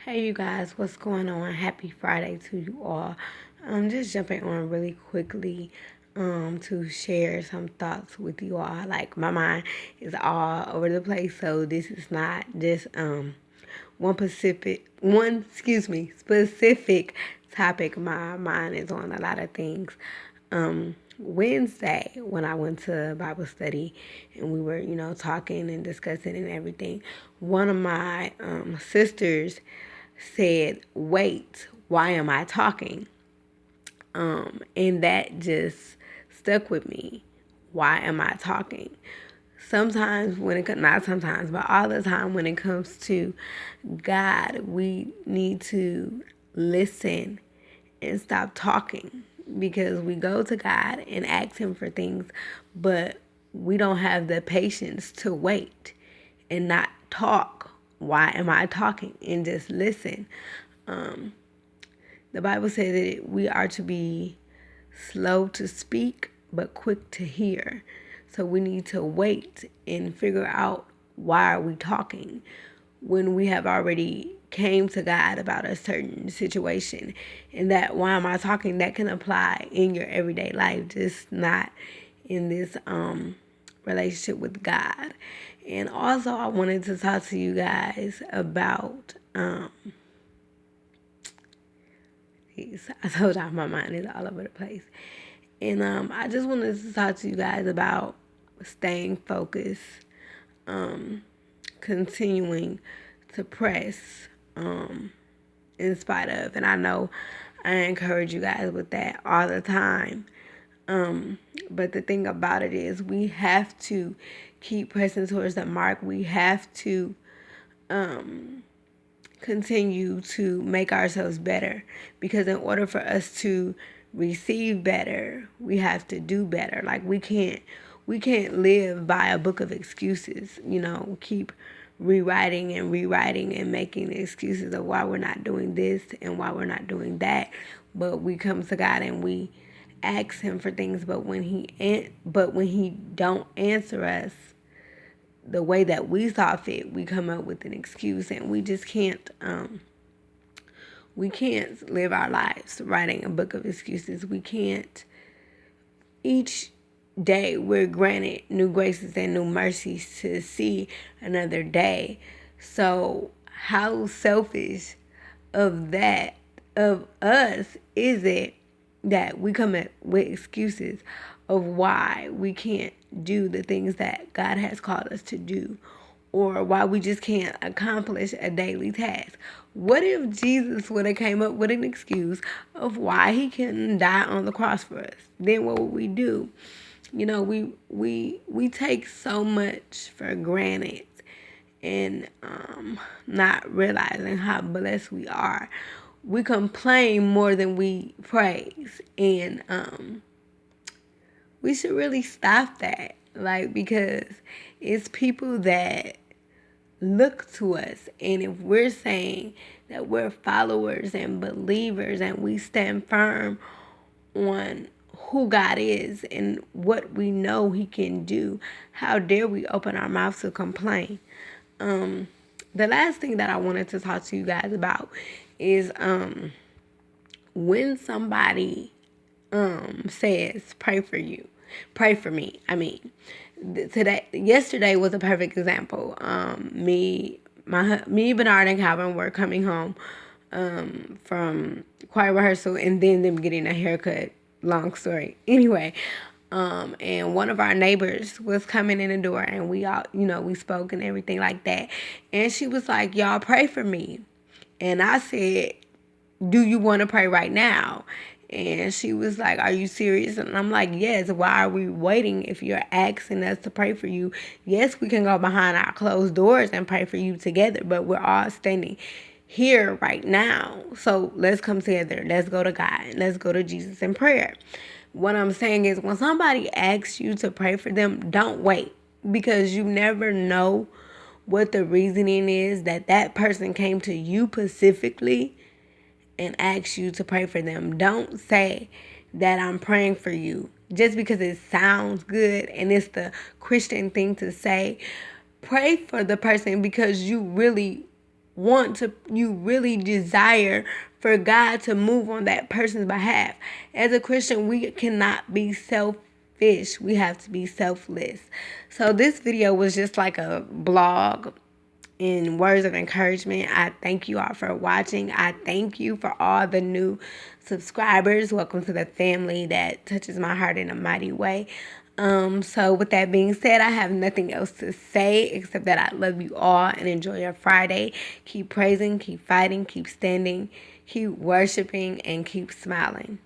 Hey you guys, what's going on? Happy Friday to you all. Just jumping on really quickly to share some thoughts with you all. Like my mind is all over the place, so this is not just specific topic. My mind is on a lot of things. Wednesday when I went to Bible study and we were, talking and discussing and everything, one of my sisters said, "Wait, why am I talking?" And that just stuck with me. Why am I talking? Sometimes not sometimes, but all the time when it comes to God, we need to listen and stop talking, because we go to God and ask Him for things, but we don't have the patience to wait and not talk. Why am I talking? And just listen. The Bible says that we are to be slow to speak, but quick to hear. So we need to wait and figure out, why are we talking when we have already came to God about a certain situation. And that why am I talking, that can apply in your everyday life, just not in this relationship with God. And also I wanted to talk to you guys about I told y'all my mind is all over the place. And I just wanted to talk to you guys about staying focused, continuing to press, in spite of. And I know I encourage you guys with that all the time. But the thing about it is, we have to keep pressing towards the mark. We have to continue to make ourselves better, because in order for us to receive better, we have to do better. Like we can't live by a book of excuses, keep rewriting and making excuses of why we're not doing this and why we're not doing that. But we come to God and we ask Him for things, but when he don't answer us the way that we saw fit, we come up with an excuse, and we can't live our lives writing a book of excuses. We can't. Each day we're granted new graces and new mercies to see another day. So how selfish of us is it that we come up with excuses of why we can't do the things that God has called us to do, or why we just can't accomplish a daily task? What if Jesus would have came up with an excuse of why He couldn't die on the cross for us? Then what would we do? We take so much for granted, and not realizing how blessed we are. We complain more than we praise, and we should really stop that. Like, because it's people that look to us, and if we're saying that we're followers and believers and we stand firm on who God is and what we know He can do, how dare we open our mouths to complain? The last thing that I wanted to talk to you guys about is when somebody says pray for me. I mean, yesterday was a perfect example. Me, Bernard, and Calvin were coming home from choir rehearsal, and then them getting a haircut. Long story. Anyway, and one of our neighbors was coming in the door, and we all, we spoke and everything like that. And she was like, "Y'all pray for me." And I said, "Do you want to pray right now?" And she was like, "Are you serious?" And I'm like, "Yes. Why are we waiting if you're asking us to pray for you? Yes, we can go behind our closed doors and pray for you together, but we're all standing here right now. So let's come together. Let's go to God. Let's go to Jesus in prayer." What I'm saying is, when somebody asks you to pray for them, don't wait, because you never know what the reasoning is that that person came to you specifically and ask you to pray for them. Don't say that I'm praying for you just because it sounds good and it's the Christian thing to say. Pray for the person because you really you really desire for God to move on that person's behalf. As a Christian, we cannot be selfish. We have to be selfless. So this video was just like a blog in words of encouragement. I thank you all for watching. I thank you for all the new subscribers. Welcome to the family that touches my heart in a mighty way. So with that being said, I have nothing else to say except that I love you all and enjoy your Friday. Keep praising, keep fighting, keep standing, keep worshiping, and keep smiling.